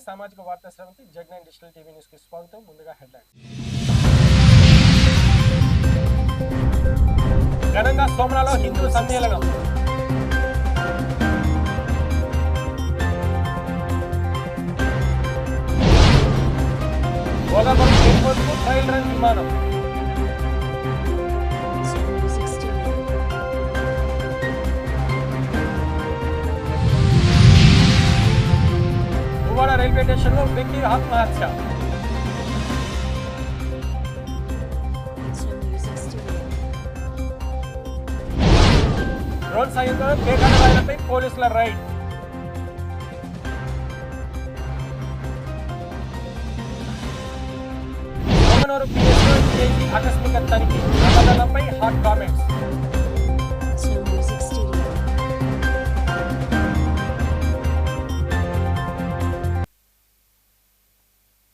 సామాజిక వార్తా స్రవంతి జగ్9 digital TV news కి స్వాగతం. ముందుగా హెడ్లైన్స్. ఘనంగా సోమనాలో హిందూ సమ్మేళనం. భోగాపురం ఎయిర్పోర్ట్ కు ట్రయల్ రన్ విమానం. పువ్వాడ రైల్వే స్టేషన్ లో వ్యక్తి ఆత్మహత్య. డ్రోన్ సాయంతో పేకాటదారులపై పోలీసుల రైడ్. పొంగనూరు పిఎస్లో సిఐడి ఆకస్మిక తనిఖీ. ప్రమాదాలపై హాట్ కామెంట్స్.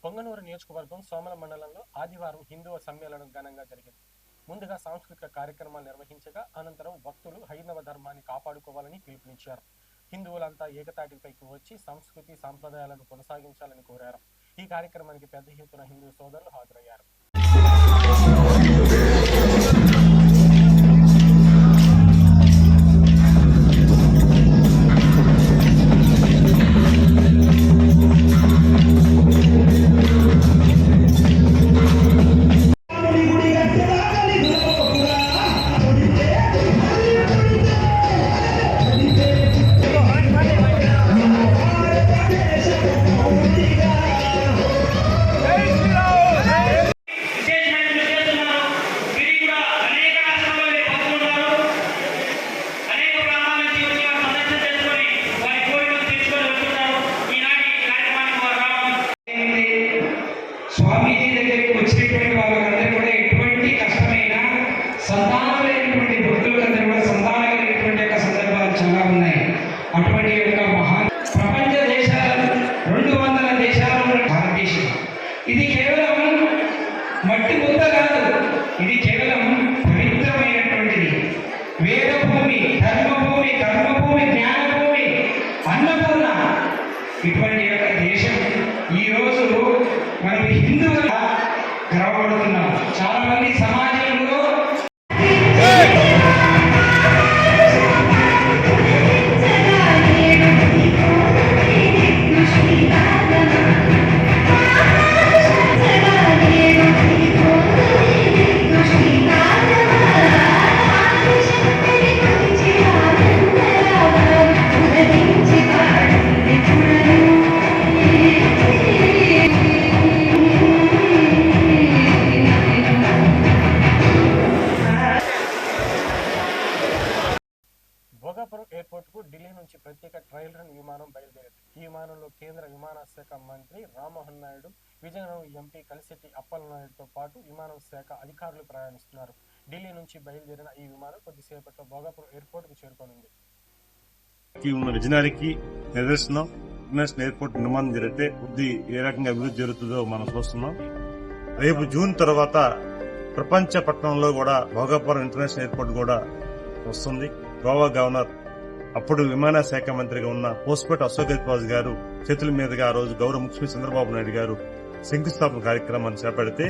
పొంగనూరు నియోజకవర్గం సోమల మండలంలో ఆదివారం హిందువుల సమ్మేళనం ఘనంగా జరిగింది. ముందుగా సాంస్కృతిక కార్యక్రమాలు నిర్వహించగా అనంతరం భక్తులు హైందవ ధర్మాన్ని కాపాడుకోవాలని పిలుపునిచ్చారు. హిందువులంతా ఏకతాటిపైకి వచ్చి సంస్కృతి సాంప్రదాయాలను కొనసాగించాలని కోరారు. ఈ కార్యక్రమానికి పెద్ద ఎత్తున హిందూ సోదరులు హాజరయ్యారు. స్వామీజీ దగ్గరికి వచ్చినటువంటి వాళ్ళందరూ కూడా ఎటువంటి కష్టమైన సంతానం లేనటువంటి భక్తులందరూ కూడా సంతానం కలిగినటువంటి యొక్క సందర్భాలు చాలా ఉన్నాయి. అటువంటి యొక్క ప్రపంచ దేశాలు 200 దేశాలు భారతదేశం. ఇది కేవలం మట్టి ముద్ద కాదు, ఇది కేవలం పవిత్రమైనటువంటిది. వేదభూమి, ధర్మభూమి, కర్మభూమి, జ్ఞానభూమి, అన్నపూర్ణ. ఇటువంటి యొక్క దేశం ఈ రోజు మనం హిందువుగా గర్వపడుతున్నాం. చాలా మంది సమాజంలో భోగాపురం ఎయిర్పోర్ట్ కు ఢిల్లీ నుంచి ప్రత్యేక ట్రయల్ రన్ విమానం బయలుదేరింది. ఈ విమానంలో కేంద్ర విమానశాఖ మంత్రి రామ్మోహన్ నాయుడు, విజయనగరం ఎంపీ కలిశెట్టి అప్పలనాయుడుతో పాటు విమాన శాఖ అధికారులు ప్రయాణిస్తున్నారు. ఢిల్లీ నుంచి బయలుదేరిన ఈ విమానం కొద్దిసేపట్లో భోగాపురం ఎయిర్పోర్ట్ కు చేరుకోనుంది. విజయనగరికి నిదర్శనం ఇంటర్నేషనల్ ఎయిర్పోర్ట్ నిర్మాణం జరిగితే కొద్ది ఏ రకంగా అభివృద్ధి జరుగుతుందో మనం చూస్తున్నాం. రేపు జూన్ తర్వాత ప్రపంచ పట్టణంలో కూడా భోగాపురం ఇంటర్నేషనల్ ఎయిర్పోర్ట్ కూడా వస్తుంది. గోవా గవర్నర్, అప్పుడు విమాన శాఖ మంత్రిగా ఉన్న పోస్పేట అశోక్ గజపతి గారు చేతుల మీదుగా ఆ రోజు గౌరవ ముఖ్యమంత్రి చంద్రబాబు నాయుడు గారు శంకుస్థాపన కార్యక్రమాన్ని చేపడితే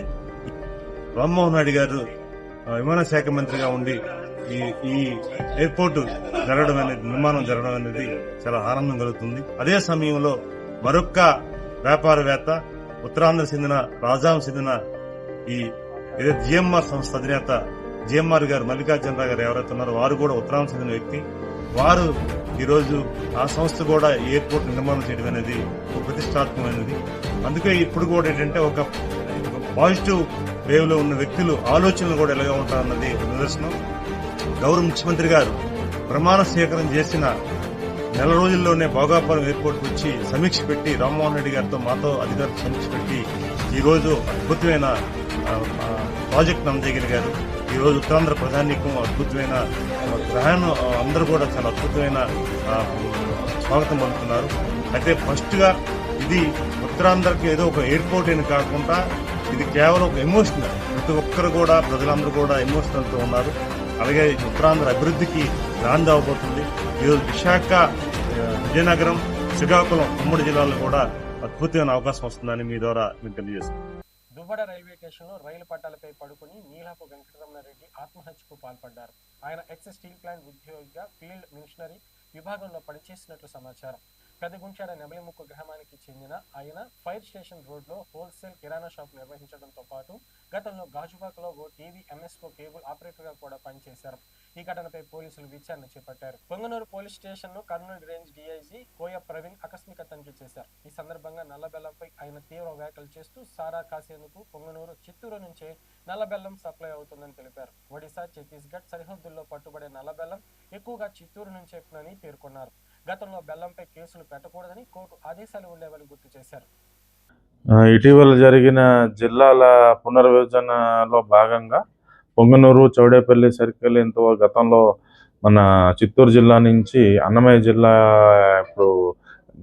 రామ్మోహన్ నాయుడు గారు విమాన శాఖ మంత్రిగా ఉండి ఈ ఎయిర్పోర్ట్ జరగడం అనేది, నిర్మాణం జరగడం అనేది చాలా ఆనందం కలుగుతుంది. అదే సమయంలో మరొక్క వ్యాపారవేత్త, ఉత్తరాంధ్ర చెందిన రాజాం చెందిన ఈ జిఎంఆర్ సంస్థ అధినేత జిఎంఆర్ గారు, మల్లికార్జునరావు గారు ఎవరైతే ఉన్నారో వారు కూడా ఉత్తరాంధ్ర చెందిన వ్యక్తి. వారు ఈరోజు ఆ సంస్థ కూడా ఎయిర్పోర్ట్ నిర్మాణం చేయడం అనేది ఒక ప్రతిష్టాత్మకమైనది. అందుకే ఇప్పుడు కూడా ఏంటంటే ఒక పాజిటివ్ వేవ్ లో ఉన్న వ్యక్తులు ఆలోచనలు కూడా ఎలాగా ఉంటారన్నది నిదర్శనం. గౌరవ ముఖ్యమంత్రి గారు ప్రమాణ స్వీకారం చేసిన నెల రోజుల్లోనే భోగాపురం ఎయిర్పోర్ట్ వచ్చి సమీక్ష పెట్టి రామ్మోహన్ రెడ్డి గారితో మాతో అధికారులు సమీక్ష పెట్టి ఈ రోజు అద్భుతమైన ప్రాజెక్ట్ అందజేయగలిగారు. ఈ రోజు ఉత్తరాంధ్ర ప్రజానీకం అద్భుతమైన ప్రయాణం, అందరూ కూడా చాలా అద్భుతమైన స్వాగతం పలుకుతున్నారు. అయితే ఫస్ట్ గా ఇది ఉత్తరాంధ్రకి ఏదో ఒక ఎయిర్పోర్ట్ అని కాకుండా ఇది కేవలం ఒక ఎమోషనల్, ప్రతి ఒక్కరు కూడా ప్రజలందరూ కూడా ఎమోషనల్ తో ఉన్నారు. అలాగే ఉత్తరాంధ్ర అభివృద్ధికి నాంది అవబోతుంది. ఈరోజు విశాఖ, విజయనగరం, శ్రీకాకుళం ఉమ్మడి జిల్లాలో కూడా అద్భుతమైన అవకాశం వస్తుందని మీ ద్వారా మీకు తెలియజేస్తాను. దువ్వడ రైల్వే స్టేషన్లో రైలు పట్టాలపై పడుకుని నీలపు వెంకటరమణారెడ్డి ఆత్మహత్యకు పాల్పడ్డారు. ఆయన ఎక్స్ స్టీల్ ప్లాంట్ ఉద్యోగిగా ఫీల్డ్ మిషనరీ విభాగంలో పనిచేసినట్లు సమాచారం. పెదగుంచాడ నెమలిముక్కు గ్రామానికి చెందిన ఆయన ఫైర్ స్టేషన్ రోడ్లో హోల్సేల్ కిరాణా షాప్ నిర్వహించడంతో పాటు గతంలో గాజువాకలో ఓ టీవీ ఎంఎస్ఓ కేబుల్ ఆపరేటర్గా కూడా పనిచేశారు. ఈ ఘటనపై పోలీసులు విచారణ చేపట్టారు. పొంగనూరు పోలీస్ స్టేషన్ ను కర్నూలు రేంజ్ డీఐజీ కోయ ప్రవీణ్ ఆకస్మిక తనిఖీ చేశారు. ఈ సందర్భంగా నల్లబెల్లంపై ఆయన తీవ్ర వ్యాఖ్యలు చేస్తూ సారా కాసేందుకు పొంగనూరు, చిత్తూరు నుంచే నల్లబెల్లం సప్లై అవుతుందని తెలిపారు. ఒడిశా, ఛత్తీస్గఢ్ సరిహద్దుల్లో పట్టుబడే నల్లబెల్లం ఎక్కువగా చిత్తూరు నుంచే అని పేర్కొన్నారు. గతంలో బెల్లంపై కేసులు పెట్టకూడదని కోర్టు ఆదేశాలు ఉండేవని గుర్తు చేశారు. ఇటీవల జరిగిన జిల్లాల పునర్విభజనలో భాగంగా పొంగనూరు, చౌడేపల్లి సర్కిల్ గతంలో మన చిత్తూరు జిల్లా నుంచి అన్నమయ్య జిల్లా ఇప్పుడు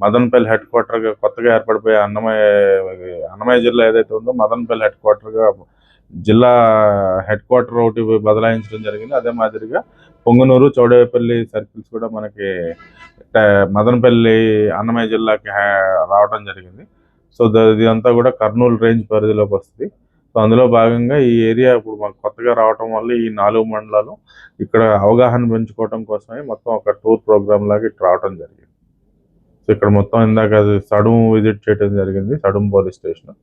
మదనపల్లి హెడ్ క్వార్టర్గా కొత్తగా ఏర్పడిపోయే అన్నమయ్య జిల్లా ఏదైతే ఉందో మదనపల్లి హెడ్ క్వార్టర్గా జిల్లా హెడ్ క్వార్టర్ ఒకటి బదలాయించడం జరిగింది. అదే మాదిరిగా పొంగనూరు, చౌడేపల్లి సర్కిల్స్ కూడా మనకి మదనపల్లి అన్నమయ్య జిల్లాకి రావడం జరిగింది. సో ఇదంతా కూడా కర్నూలు రేంజ్ పరిధిలోకి వస్తుంది. సో అందులో భాగంగా ఈ ఏరియా ఇప్పుడు మాకు కొత్తగా రావటం వల్ల ఈ 4 మండలాలు ఇక్కడ అవగాహన పెంచుకోవడం కోసమే మొత్తం ఒక టూర్ ప్రోగ్రామ్ లాగా ఇటు రావడం జరిగింది. సో ఇక్కడ మొత్తం ఇందాక సడుం విజిట్ చేయడం జరిగింది, సడుం పోలీస్ స్టేషన్.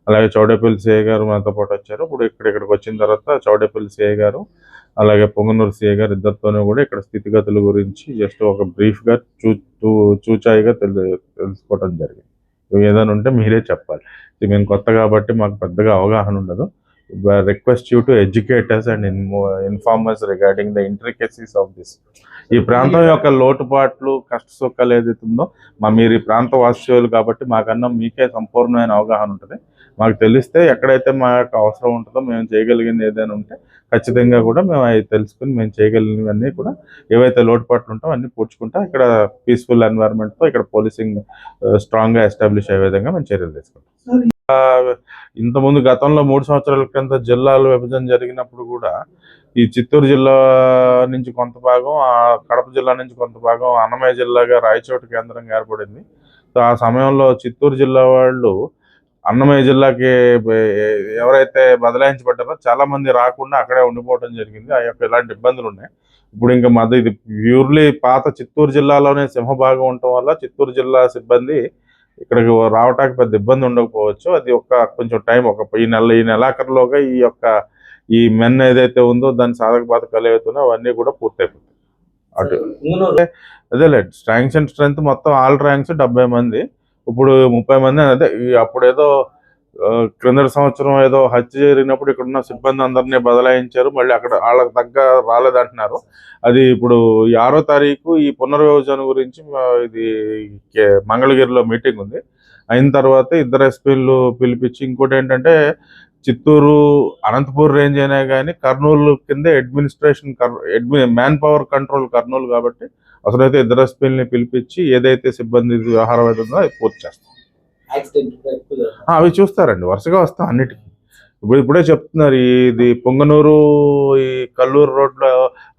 అలాగే చౌడేపల్లి సిఐ గారు మనతో పాటు వచ్చారు. ఇప్పుడు ఇక్కడికి వచ్చిన తర్వాత చౌడేపల్లి సిఐ గారు అలాగే పొంగనూరు సిఐ గారు ఇద్దరితోనూ కూడా ఇక్కడ స్థితిగతుల గురించి జస్ట్ ఒక బ్రీఫ్గా చూచాయిగా తెలుసుకోవడం జరిగింది. ఏదైనా ఉంటే మీరే చెప్పాలి. మేము కొత్త కాబట్టి మాకు పెద్దగా అవగాహన ఉండదు. Request you to educators and informers regarding the intricacies of this. ఈ ప్రాంతం యొక్క లోటుపాట్లు, కష్ట సుఖాలు ఏదైతే ఉందో మీరు ఈ ప్రాంత వాస్తవ్యులు కాబట్టి మాకన్నా మీకే సంపూర్ణమైన అవగాహన ఉంటుంది. మాకు తెలిస్తే ఎక్కడైతే మా యొక్క అవసరం ఉంటుందో మేము చేయగలిగింది ఏదైనా ఉంటే ఖచ్చితంగా కూడా మేము అవి తెలుసుకుని మేము చేయగలిగినవన్నీ కూడా ఏవైతే లోటుపాట్లు ఉంటాయో అన్నీ పూడ్చుకుంటా ఇక్కడ పీస్ఫుల్ ఎన్వైరన్మెంట్తో ఇక్కడ పోలీసింగ్ స్ట్రాంగ్గా ఎస్టాబ్లిష్ అయ్యే విధంగా మేము చర్యలు తీసుకుంటాం. ఇంతకుముందు గతంలో 3 సంవత్సరాల కింద జిల్లాల విభజన జరిగినప్పుడు కూడా ఈ చిత్తూరు జిల్లా నుంచి కొంత భాగం, కడప జిల్లా నుంచి కొంత భాగం అన్నమయ్య జిల్లాగా రాయచోటి కేంద్రంగా ఏర్పడింది. సో ఆ సమయంలో చిత్తూరు జిల్లా వాళ్ళు అన్నమయ్య జిల్లాకి ఎవరైతే బదలాయించబడ్డారో చాలా మంది రాకుండా అక్కడే ఉండిపోవడం జరిగింది. ఆ యొక్క ఇలాంటి ఇబ్బందులు ఉన్నాయి. ఇప్పుడు ఇంకా ఇది ప్యూర్లీ పాత చిత్తూరు జిల్లాలోనే సింహభాగం ఉండటం వల్ల చిత్తూరు జిల్లా సిబ్బంది ఇక్కడికి రావటానికి పెద్ద ఇబ్బంది ఉండకపోవచ్చు. అది కొంచెం టైం ఈ నెలాఖరులోగా ఈ మెన్ ఏదైతే ఉందో దాని సాధక బాధకాలు ఏవైతున్నాయో అవన్నీ కూడా పూర్తయిపోతాయి. అటు అదేలే ర్యాంక్స్ అండ్ స్ట్రెంత్ మొత్తం ఆల్ ర్యాంక్స్ 70 మంది, ఇప్పుడు 30 మంది. అదే అప్పుడు ఏదో క్రిందటి సంవత్సరం ఏదో హత్య జరిగినప్పుడు ఇక్కడ ఉన్న సిబ్బంది అందరినీ బదలాయించారు, మళ్ళీ అక్కడ వాళ్ళకి తగ్గ రాలేదంటున్నారు. అది ఇప్పుడు 6వ తారీఖు ఈ పునర్విభజన గురించి ఇది మంగళగిరిలో మీటింగ్ ఉంది. అయిన తర్వాత 2 ఎస్పీలు పిలిపించి ఇంకోటి ఏంటంటే చిత్తూరు, అనంతపూర్ రేంజ్ అయినా కానీ కర్నూలు కింద మ్యాన్ పవర్ కంట్రోల్ కర్నూలు కాబట్టి అసలైతే 2 ఎస్పీలని పిలిపించి ఏదైతే సిబ్బంది వ్యవహారం అవుతుందో అది పూర్తి చేస్తాం. అవి చూస్తారండి, వరుసగా వస్తాం అన్నిటికీ. ఇప్పుడే చెప్తున్నారు ఇది పొంగనూరు, ఈ కల్లూరు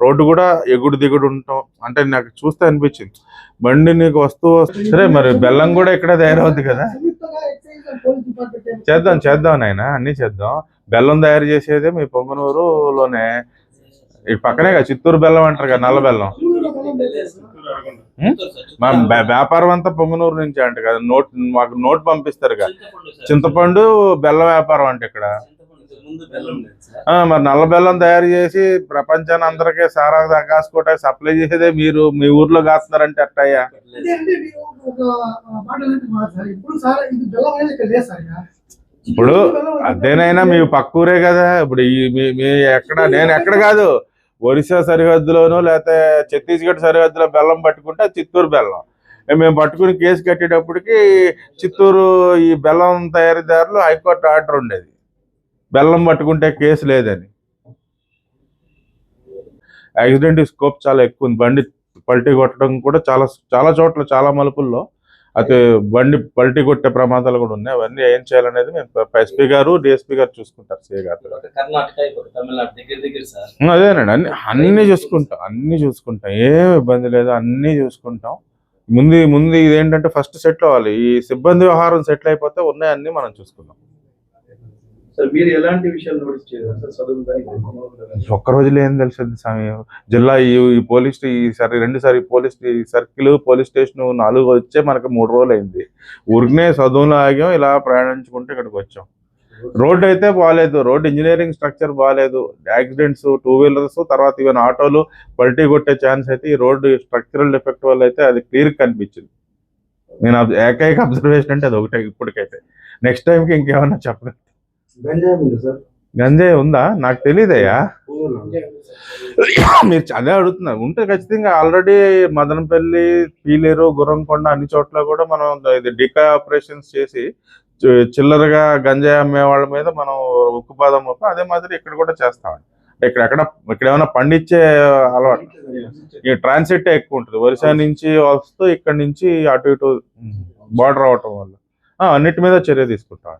రోడ్డు కూడా ఎగుడు దిగుడు ఉంటాం అంటే నాకు చూస్తే అనిపించింది బండి నీకు వస్తూ సరే మరి బెల్లం కూడా ఇక్కడ తయారవుద్ది కదా, చేద్దాం నాయన, అన్ని చేద్దాం. బెల్లం తయారు చేసేదే మీ పొంగనూరులోనే, ఈ పక్కనే కదా చిత్తూరు బెల్లం అంటారు కదా, నల్ల బెల్లం. మా వ్యాపారం అంతా పొంగనూరు నుంచి అంట కదా, మాకు నోట్ పంపిస్తారు కదా, చింతపండు బెల్లం వ్యాపారం అంటే ఇక్కడ. మరి నల్ల బెల్లం తయారు చేసి ప్రపంచాన్ని అందరికీ సారా కాసుకోట సప్లై చేసేదే మీరు మీ ఊర్లో కాస్తున్నారంటే అట్టయ్యా. ఇప్పుడు అదేనైనా మీ పక్కూరే కదా. ఇప్పుడు మీ నేను ఎక్కడ కాదు, ఒరిస్సా సరిహద్దులోనూ లేకపోతే ఛత్తీస్గఢ్ సరిహద్దులో బెల్లం పట్టుకుంటే చిత్తూరు బెల్లం మేము పట్టుకుని కేసు కట్టేటప్పటికి చిత్తూరు ఈ బెల్లం తయారీదారులు హైకోర్టు ఆర్డర్ ఉండేది, బెల్లం పట్టుకుంటే కేసు లేదని. యాక్సిడెంట్ స్కోప్ చాలా ఎక్కువ ఉంది. బండి పల్టీ కొట్టడం కూడా చాలా చోట్ల చాలా మలుపుల్లో అయితే బండి పల్టీ కొట్టే ప్రమాదాలు కూడా ఉన్నాయి. అవన్నీ ఏం చేయాలనేది మేము ఎస్పీ గారు, డిఎస్పీ గారు చూసుకుంటారు, సిఏ గారు. అదేనండి, అన్ని చూసుకుంటాం, ఏం ఇబ్బంది లేదు, అన్నీ చూసుకుంటాం. ముందు ఇదేంటంటే ఫస్ట్ సెటిల్ అవ్వాలి. ఈ సిబ్బంది వ్యవహారం సెటిల్ అయిపోతే ఉన్నాయన్నీ మనం చూసుకుందాం. సార్ మీరు ఎలాంటి విషయాలు నోటీస్ చేయాలి సార్? చదువు ఒక్క రోజులో ఏం తెలిసింది స్వామి. జిల్లా ఈ పోలీస్ ఈసారి 2 సారి పోలీస్ సర్కిల్ పోలీస్ స్టేషన్ 4 వచ్చే మనకు 3 రోజులు అయింది. ఊరికనే చదువులో ఆగాం, ఇలా ప్రయాణించుకుంటే ఇక్కడికి వచ్చాం. రోడ్డు అయితే బాగాలేదు, రోడ్ ఇంజనీరింగ్ స్ట్రక్చర్ బాగాలేదు, యాక్సిడెంట్స్ 2 వీలర్స్ తర్వాత ఈవెన్ ఆటోలు పల్టీ కొట్టే ఛాన్స్ అయితే ఈ రోడ్డు స్ట్రక్చరల్ డిఫెక్ట్ వల్ల అయితే అది క్లియర్ కనిపించింది. నేను ఏకైక అబ్జర్వేషన్ అంటే అది ఒకటే ఇప్పటికైతే. నెక్స్ట్ టైంకి ఇంకేమన్నా చెప్పగలను. గంజాయి ఉందా నాకు తెలియదయ్యా. మీరు అదే అడుగుతున్నారు. ఉంటే ఖచ్చితంగా ఆల్రెడీ మదనపల్లి, పీలేరు, గుర్రంకొండ అన్ని చోట్ల కూడా మనం ఇది డికా ఆపరేషన్స్ చేసి చిల్లరగా గంజాయి అమ్మే వాళ్ళ మీద మనం ఉక్కుపాదం మోపి అదే మాదిరి ఇక్కడ కూడా చేస్తామండి. ఇక్కడ ఏమైనా పండించే అలవాటు ఈ ట్రాన్సిట్ ఎక్కువ ఉంటుంది. ఒరిస్సా నుంచి వస్తూ ఇక్కడ నుంచి అటు ఇటు బార్డర్ అవటం వల్ల అన్నిటి మీద చర్య తీసుకుంటాం.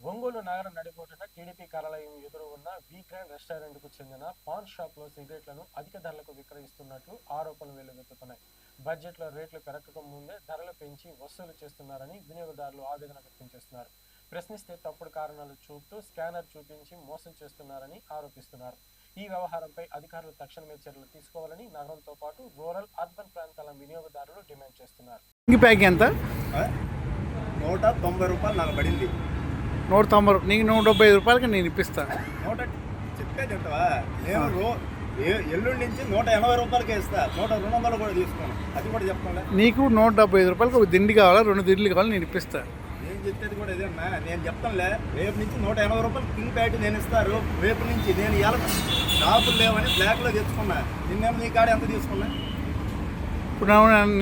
ఒంగోలు నగరం నడిబొడ్డున టీడీపీ కార్యాలయం ఎదురు ఉన్న వీకెండ్ రెస్టారెంట్ కు చెందిన పాన్ షాప్ లో సిగరెట్లను అధిక ధరలకు విక్రయిస్తున్నట్లు ఆరోపణలు వెల్లువెత్తుతున్నాయి. బడ్జెట్ లో రేట్లు పెరగక ముందే ధరలు పెంచి వసూలు చేస్తున్నారని వినియోగదారులు ఆవేదన వ్యక్తం చేస్తున్నారు. ప్రశ్నిస్తే తప్పుడు కారణాలు చూపుతూ స్కానర్ చూపించి మోసం చేస్తున్నారని ఆరోపిస్తున్నారు. ఈ వ్యవహారంపై అధికారులు తక్షణమే చర్యలు తీసుకోవాలని నగరంతో పాటు రూరల్, అర్బన్ ప్రాంతాల వినియోగదారులు డిమాండ్ చేస్తున్నారు. ఎంత? 190 రూపాయలు నాకు పడింది. 190. నీకు 175 రూపాయలకి నేను ఇప్పిస్తాను. చెప్పేది ఉంటావా? నేను ఎల్లుండి నుంచి 180 రూపాయలకే ఇస్తా. 200 కూడా తీసుకోను. అది కూడా చెప్తాను. నీకు 175 రూపాయలకి ఒక దిండి కావాలా, 2 దిండ్లు కావాలి, నేను ఇప్పిస్తాను. నేను చెప్పేది కూడా ఇదేమ్మా. నేను చెప్తానులే, రేపు నుంచి 180 రూపాయలు కింగ్ ప్యాట్ నేను ఇస్తారు. రేపు నుంచి నేను ఇలా షాపులు లేవని బ్లాక్లో తెచ్చుకున్నా. నిన్నేమో నీ కాడ ఎంత తీసుకున్నా? ఇప్పుడు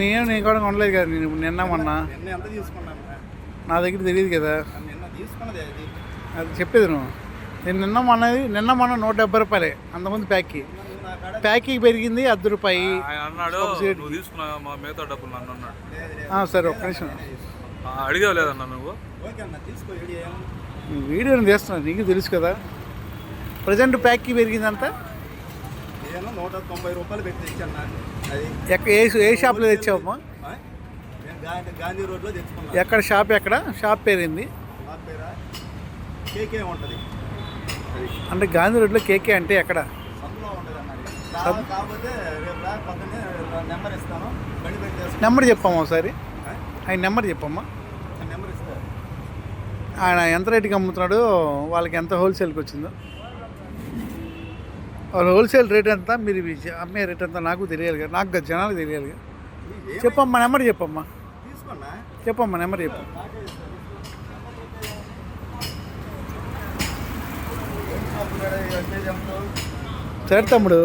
నేను కూడా కొనలేదు కదా. నేను నిన్న ఎంత తీసుకున్నాను? నా దగ్గర తెలియదు కదా. నిన్న తీసుకున్నది అది చెప్పేది నువ్వు. నేను నిన్న మొన్న 170 రూపాయలే అంతమంది ప్యాకీకి పెరిగింది 10 రూపాయి అన్నాడు. నువ్వు తీసుకున్నా మా మిగతా డబ్బులు నన్ను అన్నాడు. సరే ఒక్క నిమిషం అడిగావు లేదన్నా నువ్వు? వీడియోని తీస్తున్నాను, నీకు తెలుసు కదా. ప్రజెంట్ ప్యాక్కి పెరిగింది అంతా. నేను 190 రూపాయలు పెట్టి తెచ్చాను. ఏ షాప్లో తెచ్చావమ్మా? గాంధీ రోడ్లో తెచ్చుకున్నా. ఎక్కడ షాప్ పేరింది? కేకే ఉంటుంది అంటే గాంధీ రోడ్లో కేకే అంటే ఎక్కడ? సందులో ఉంటుంది అన్నది. కాకపోతే రేపు పొద్దున్నే నెంబర్ ఇస్తాను. బండి పెట్టి నెంబర్ చెప్పమ్మా ఒకసారి. ఆయన నెంబర్ చెప్పమ్మా. నెంబర్ ఇస్తాను. ఆయన ఎంత రేటుకి అమ్ముతున్నాడు, వాళ్ళకి ఎంత హోల్సేల్కి వచ్చిందో, వాళ్ళ హోల్సేల్ రేట్ ఎంత, మీరు అమ్మే రేట్ ఎంత నాకు తెలియాలి కదా, నాకు జనాలకు తెలియాలి కదా. చెప్పమ్మా, నెంబర్ చెప్పమ్మా. చెప్పమ్మా, నెంబర్ చెప్పు. సరే తమ్ముడు.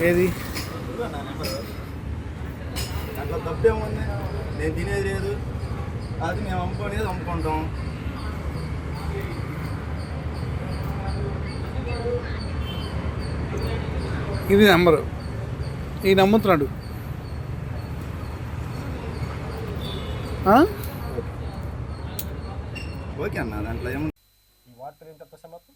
ఏది దాంట్లో తప్పేముంది? నేను తినేది లేదు, అది మేము అమ్ముకునేది అమ్ముకుంటాం. ఇది నెంబరు, ఈ నమ్ముతున్నాడు. ఓకే అన్న, దాంట్లో ఏముంది? ఈ వార్తలు ఇంతటితో సమాప్తం.